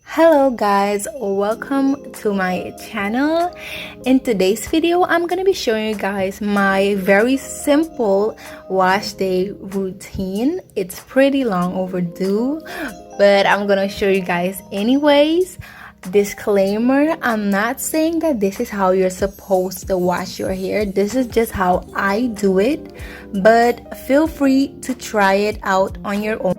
Hello guys, welcome to my channel. In today's video I'm gonna be showing you guys my very simple wash day routine. It's pretty long overdue, but I'm gonna show you guys anyways. Disclaimer, I'm not saying that this is how you're supposed to wash your hair. This is just how I do it, but feel free to try it out on your own.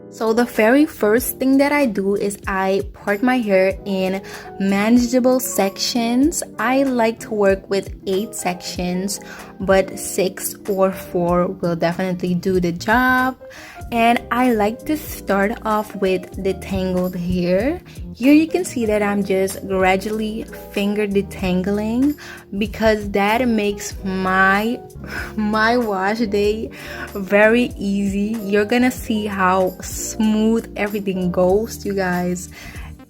So the very first thing that I do is I part my hair in manageable sections. I like to work with 8 sections, but 6 or 4 will definitely do the job. And I like to start off with detangled hair. Here you can see that I'm just gradually finger detangling because that makes my wash day very easy. You're gonna see how smooth everything goes, you guys.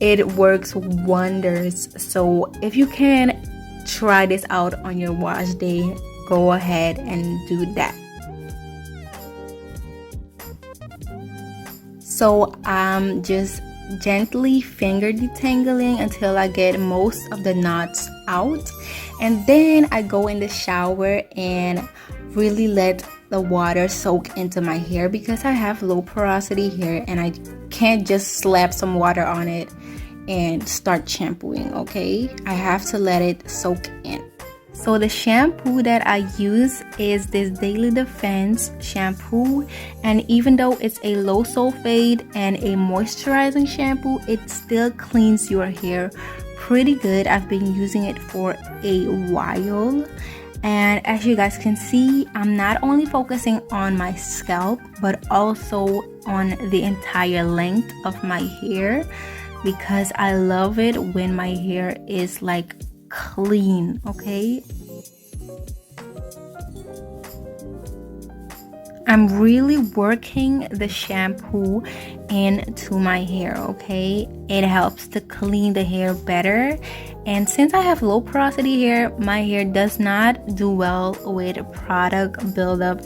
It works wonders. So if you can try this out on your wash day, go ahead and do that. So I'm just gently finger detangling until I get most of the knots out, and then I go in the shower and really let the water soak into my hair because I have low porosity hair and I can't just slap some water on it and start shampooing. Okay, I have to let it soak in. So the shampoo that I use is this Daily Defense shampoo, and even though it's a low sulfate and a moisturizing shampoo, it still cleans your hair pretty good. I've been using it for a while, and as you guys can see, I'm not only focusing on my scalp but also on the entire length of my hair because I love it when my hair is like clean. Okay, I'm really working the shampoo into my hair. Okay, it helps to clean the hair better, and since I have low porosity hair, my hair does not do well with product buildup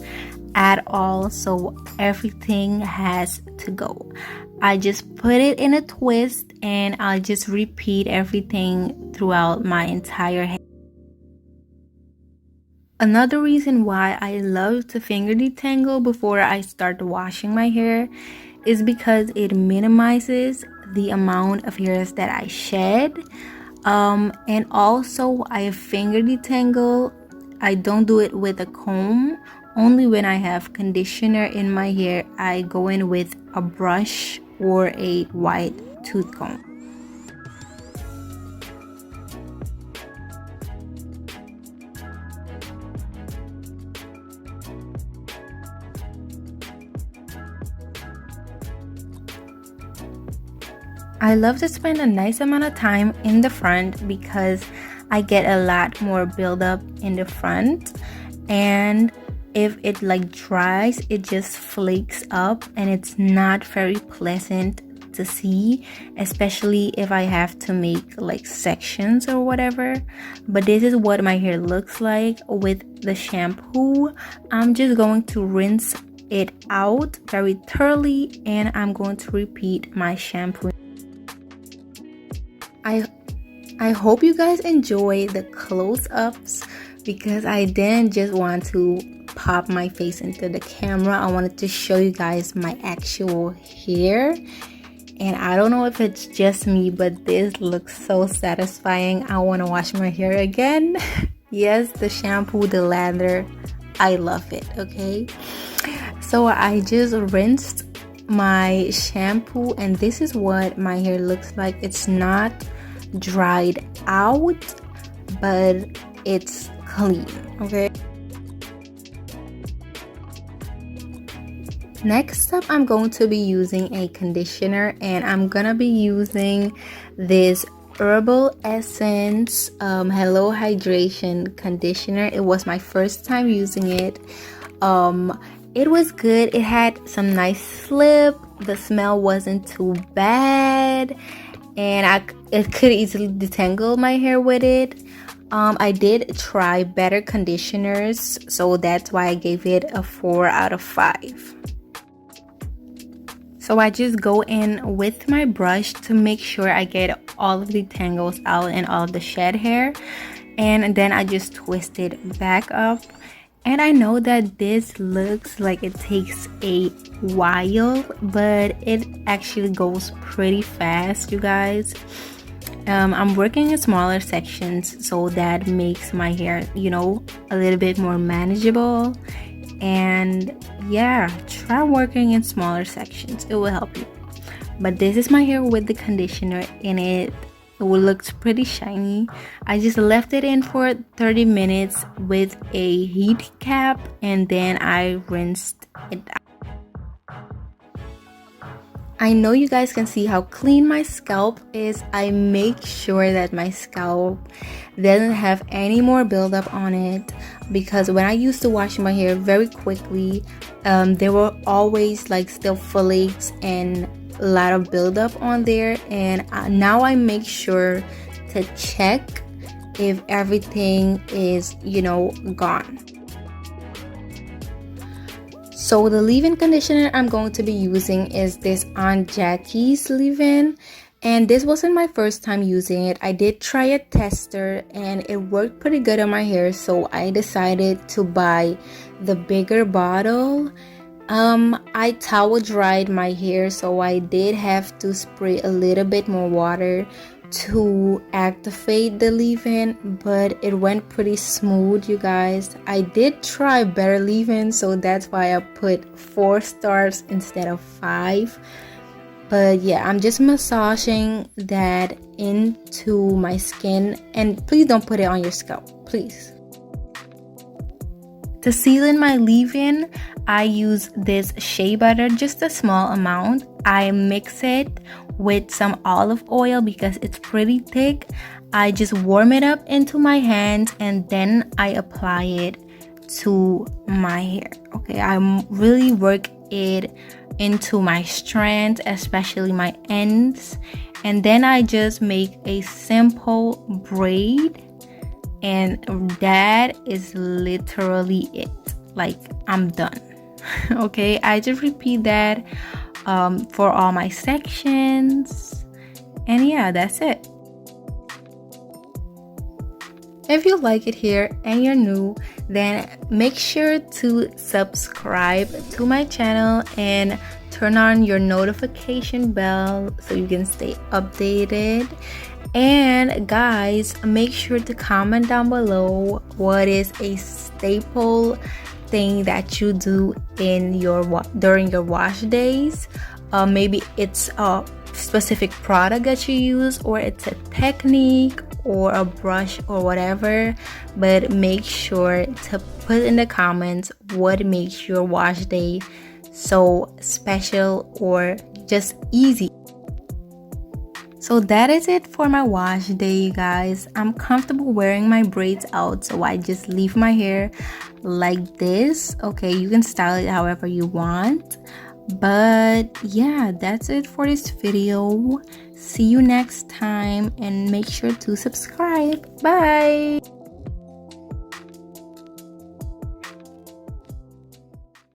at all, so everything has to go. I just put it in a twist and I'll just repeat everything throughout my entire hair. Another reason why I love to finger detangle before I start washing my hair is because it minimizes the amount of hairs that I shed. And also I finger detangle. I don't do it with a comb. Only when I have conditioner in my hair, I go in with a brush or a white tooth comb. I love to spend a nice amount of time in the front because I get a lot more buildup in the front, and if it like dries, it just flakes up and it's not very pleasant to see, especially if I have to make like sections or whatever. But this is what my hair looks like with the shampoo. I'm just going to rinse it out very thoroughly and I'm going to repeat my shampoo. I hope you guys enjoy the close-ups because I didn't just want to pop my face into the camera. I wanted to show you guys my actual hair, and I don't know if it's just me, but this looks so satisfying. I want to wash my hair again. Yes, the shampoo, the lather, I love it. Okay, so I just rinsed my shampoo and this is what my hair looks like. It's not dried out, but it's clean. Okay, next up I'm going to be using a conditioner, and I'm gonna be using this Herbal Essence Hello Hydration conditioner. It was my first time using it. It was good. It had some nice slip. The smell wasn't too bad, and it could easily detangle my hair with it. I did try better conditioners, so that's why I gave it a 4 out of 5. So I just go in with my brush to make sure I get all of the tangles out and all of the shed hair, and then I just twist it back up. And I know that this looks like it takes a while, but it actually goes pretty fast, you guys. I'm working in smaller sections, so that makes my hair, you know, a little bit more manageable. And yeah, try working in smaller sections, it will help you. But this is my hair with the conditioner in it. It looks pretty shiny. I just left it in for 30 minutes with a heat cap, and then I rinsed it out. I know you guys can see how clean my scalp is. I make sure that my scalp doesn't have any more buildup on it, because when I used to wash my hair very quickly, there were always like still flakes and a lot of buildup on there. And now I make sure to check if everything is, you know, gone. So the leave-in conditioner I'm going to be using is this Aunt Jackie's leave-in, and this wasn't my first time using it. I did try a tester and it worked pretty good on my hair, so I decided to buy the bigger bottle. I towel dried my hair, so I did have to spray a little bit more water to activate the leave-in, but it went pretty smooth, you guys. I did try better leave-in, so that's why I put 4 stars instead of 5. But yeah, I'm just massaging that into my skin, and please don't put it on your scalp, please. To seal in my leave-in, I use this shea butter, just a small amount. I mix it with some olive oil because it's pretty thick. I just warm it up into my hands and then I apply it to my hair. Okay, I really work it into my strands, especially my ends, and then I just make a simple braid, and that is literally it. Like, I'm done. Okay, I just repeat that for all my sections, and yeah, that's it. If you like it here and you're new, then make sure to subscribe to my channel and turn on your notification bell so you can stay updated. And guys, make sure to comment down below what is a staple thing that you do in your during your wash days. Maybe it's a specific product that you use, or it's a technique or a brush or whatever, but make sure to put in the comments what makes your wash day so special or just easy. So that is it for my wash day, you guys. I'm comfortable wearing my braids out, so I just leave my hair like this. Okay, you can style it however you want, but yeah, that's it for this video. See you next time, and make sure to subscribe. Bye.